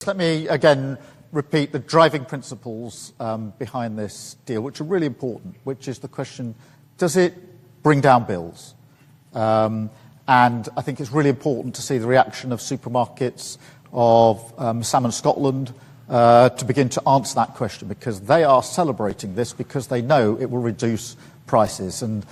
Let me again repeat the driving principles behind this deal, which are really important, which is the question, does it bring down bills? And I think it's really important to see the reaction of supermarkets, of Salmon Scotland, to begin to answer that question, because they are celebrating this because they know it will reduce prices. And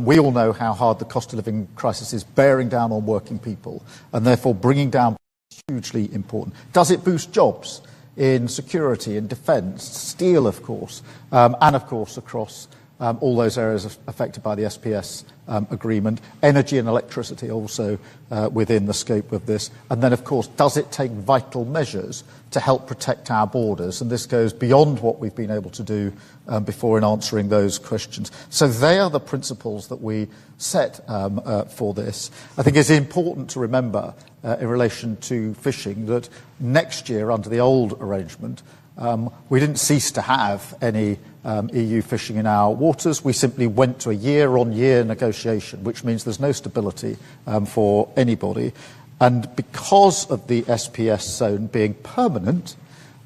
we all know how hard the cost of living crisis is bearing down on working people, and therefore bringing down is hugely important. Does it boost jobs in security, in defence, steel, of course, and of course across all those areas affected by the SPS agreement, energy and electricity also within the scope of this. And then, of course, does it take vital measures to help protect our borders? And this goes beyond what we've been able to do before in answering those questions. So they are the principles that we set for this. I think it's important to remember in relation to fishing that next year, under the old arrangement, we didn't cease to have any EU fishing in our waters. We simply went to a year-on-year negotiation, which means there's no stability for anybody. And because of the SPS zone being permanent,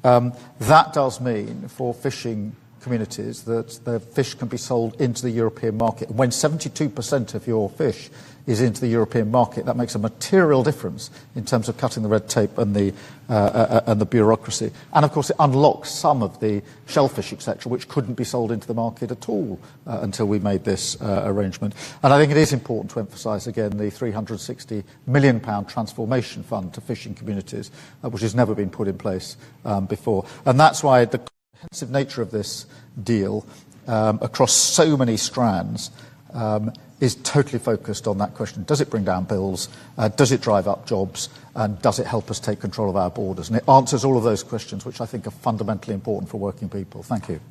that does mean for fishing communities that the fish can be sold into the European market. When 72% of your fish is into the European market, that makes a material difference in terms of cutting the red tape and the bureaucracy. And of course it unlocks some of the shellfish, etc., which couldn't be sold into the market at all until we made this arrangement. And I think it is important to emphasise again the £360 million transformation fund to fishing communities, which has never been put in place before. And that's why the comprehensive nature of this deal across so many strands is totally focused on that question. Does it bring down bills? Does it drive up jobs? And does it help us take control of our borders? And it answers all of those questions, which I think are fundamentally important for working people. Thank you.